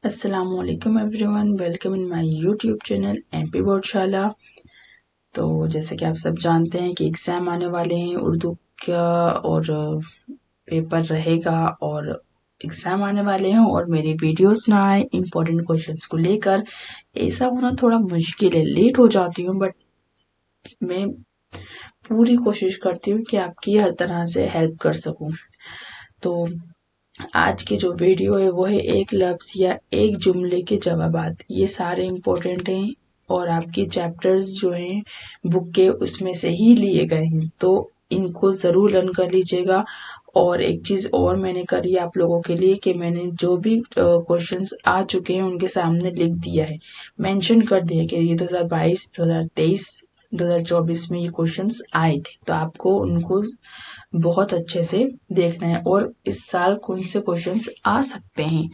السلام علیکم every one, welcome in my YouTube channel M P board شالا۔ تو جیسے کہ آپ سب جانتے ہیں کہ ایگزام آنے والے ہیں اردو کا، اور پیپر رہے گا اور ایگزام آنے والے ہیں، اور میری ویڈیوز نہ آئے امپورٹنٹ کوشچنس کو لے کر، ایسا ہونا تھوڑا مشکل ہے، لیٹ ہو جاتی ہوں، بٹ میں پوری کوشش کرتی ہوں کہ آپ کی ہر طرح سے ہیلپ کر سکوں۔ تو آج کی جو ویڈیو ہے وہ ہے ایک لفظ یا ایک جملے کے جوابات۔ یہ سارے امپورٹنٹ ہیں اور آپ کی چیپٹرز جو ہیں بک کے اس میں سے ہی لیے گئے ہیں، تو ان کو ضرور لرن کر لیجیے گا۔ اور ایک چیز اور میں نے کری آپ لوگوں کے لیے کہ میں نے جو بھی کوشچنس آ چکے ہیں ان کے سامنے لکھ دیا ہے، مینشن کر دیا کہ یہ 2022 2023 2024 میں یہ کوشچنس آئے تھے، تو آپ کو ان کو بہت اچھے سے دیکھنا ہے اور اس سال کون سے کوشچنس آ سکتے ہیں۔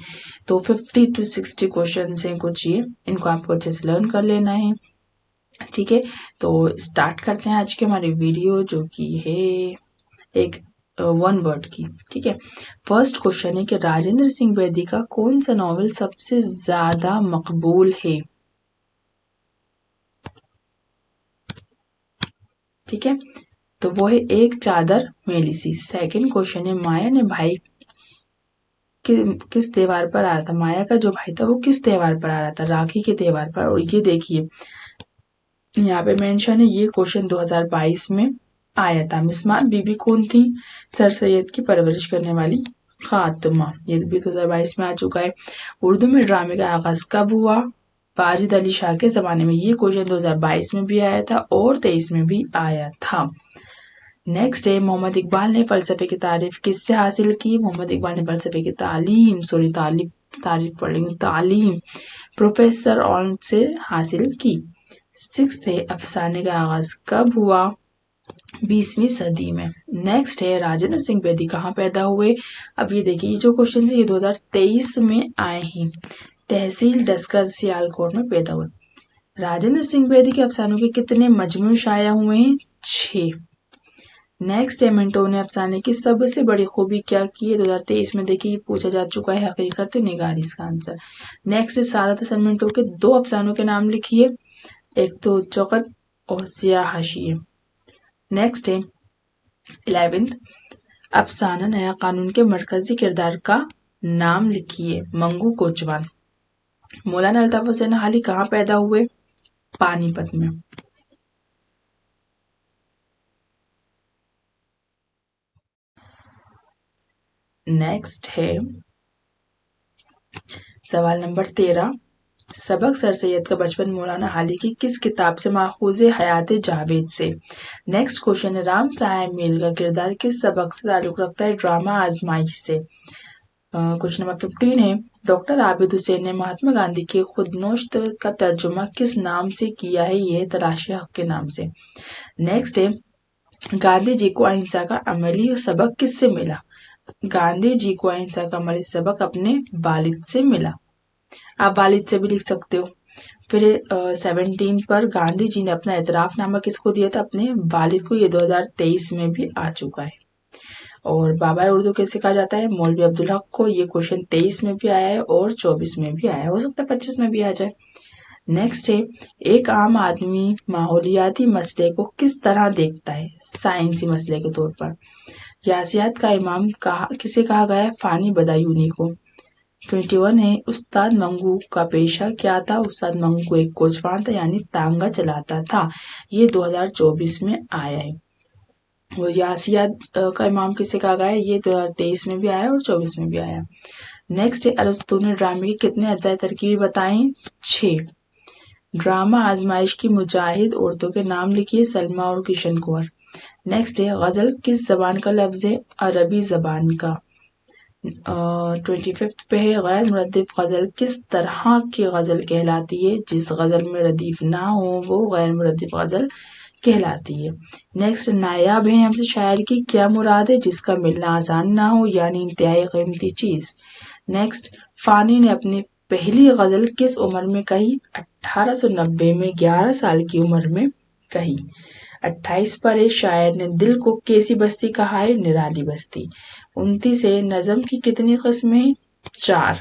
تو 50 to 60 کوشچنس ہیں کچھ، یہ ان کو آپ کو اچھے سے لرن کر لینا ہے، ٹھیک ہے۔ تو اسٹارٹ کرتے ہیں آج کی ہماری ویڈیو، جو کہ ہے ایک ون ورڈ کی، ٹھیک ہے۔ فرسٹ کوشچن ہے کہ راجندر سنگھ بیدی کا کون سا ناول سب سے زیادہ مقبول ہے؟ ٹھیک ہے، تو وہ ہے ایک چادر میلی سی۔ سیکنڈ کوشچن ہے مایا نے بھائی کس تہوار پر آ رہا تھا؟ مایا کا جو بھائی تھا وہ کس تہوار پر آ رہا تھا؟ راکھی کے تہوار پر۔ اور یہ دیکھیے یہاں پہ مینشن ہے، یہ کوشچن 2022 میں آیا تھا۔ مسمات بی بی کون تھی؟ سر سید کی پرورش کرنے والی خاتمہ، یہ بھی 2022 میں آ چکا ہے۔ اردو میں ڈرامے کا آغاز کب ہوا؟ واجد علی شاہ کے زمانے میں۔ یہ کوشچن 2022 میں بھی آیا تھا اور 23 میں بھی آیا تھا۔ نیکسٹ ہے محمد اقبال نے فلسفے کی تعریف کس سے حاصل کی؟ محمد اقبال نے فلسفے کی تعریف پڑھ رہی ہوں، تعلیم پروفیسر اولن سے حاصل کی۔ سکسth ہے افسانے کا آغاز کب ہوا؟ 20ویں صدی میں۔ نیکسٹ ہے راجندر سنگھ بیدی کہاں پیدا ہوئے؟ اب یہ دیکھیے یہ جو کوشچن ہے یہ 2023 میں آئے ہیں۔ تحصیل ڈسکہ سیالکوٹ میں پیدا ہوئے۔ راجندر سنگھ بیدی کے افسانوں کے کتنے مجموعے شائع ہوئے ہیں؟ 6۔ نیکسٹ ہے منٹو نے افسانے کی سب سے بڑی خوبی کیا کی ہے؟ 2023 میں دیکھیے یہ پوچھا جا چکا ہے، حقیقت نگاری اس کا آنسر۔ نیکسٹ ہے سعادت حسن منٹو کے 2 افسانوں کے نام لکھیے، ایک تو چوکت اور سیاہ حاشیے۔ نیکسٹ ہے 11th افسانہ نیا قانون کے مرکزی کردار کا نام لکھیے، منگو کوچوان۔ مولانا الطاف حسین حالی کہاں پیدا ہوئے؟ پانی پت میں۔ نیکسٹ ہے سوال نمبر 13، سبق سر سید کا بچپن مولانا حالی کی کس کتاب سے ماخوذ ہے؟ حیات جاوید سے۔ نیکسٹ کوشچن ہے رام صاحب میل کا کردار کس سبق سے تعلق رکھتا ہے؟ ڈرامہ آزمائش سے۔ کوشچن نمبر 15 ہے ڈاکٹر عابد حسین نے مہاتما گاندھی کی خود نوشت کا ترجمہ کس نام سے کیا ہے؟ یہ تلاش حق کے نام سے۔ نیکسٹ ہے گاندھی جی کو اہنسا کا عملی سبق کس سے ملا؟ گاندھی جی کو اہنسا کا عملی سبق اپنے والد سے ملا۔ آپ والد سے بھی لکھ سکتے ہو۔ پھر 17 پر گاندھی جی نے اپنا اعتراف نامہ کس کو دیا تھا؟ اپنے والد کو، یہ 2023 میں بھی آ چکا ہے۔ اور بابا اردو کیسے کہا جاتا ہے؟ مولوی عبدالحق کو۔ یہ کوشچن 23 میں بھی آیا ہے اور 24 میں بھی آیا ہے، ہو سکتا ہے 25 میں بھی آ جائے۔ نیکسٹ ہے ایک عام آدمی ماحولیاتی مسئلے کو کس طرح دیکھتا ہے؟ سائنسی مسئلے کے طور پر۔ ریاضیات کا امام کسے کہا گیا ہے؟ فانی بدایونی کو۔ 21 ہے استاد منگو کا پیشہ کیا تھا؟ استاد منگو ایک کوچوان تھا، یعنی تانگا چلاتا تھا۔ یہ 2024 میں آیا ہے۔ ریاضیات کا امام کسے کہا گیا ہے؟ یہ 2023 میں بھی آیا اور 24 میں بھی آیا۔ نیکسٹ ہے ارسطو نے ڈرامے کے کتنے اجزاء ترکیبی بتائیں؟ 6۔ ڈرامہ آزمائش کی مجاہد عورتوں کے نام لکھیے، سلمیٰ اور کشن کور۔ نیکسٹ ہے غزل کس زبان کا لفظ ہے؟ عربی زبان کا۔ 25 پہ ہے غیر مردف غزل کس طرح کی غزل کہلاتی ہے؟ جس غزل میں ردیف نہ ہو وہ غیر مردف غزل کہلاتی ہے۔ نیکسٹ نایاب ہے ہم سے شاعر کی کیا مراد ہے؟ جس کا ملنا آسان نہ ہو، یعنی انتہائی قیمتی چیز۔ نیکسٹ فانی نے اپنی پہلی غزل کس عمر میں کہی؟ 1890 میں 11 سال کی عمر میں کہی۔ 28 پر ایک شاعر نے دل کو کیسی بستی کہا ہے؟ نرالی بستی۔ 29 ہے نظم کی کتنی قسمیں ہیں؟ 4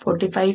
45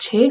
6।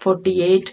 48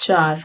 4।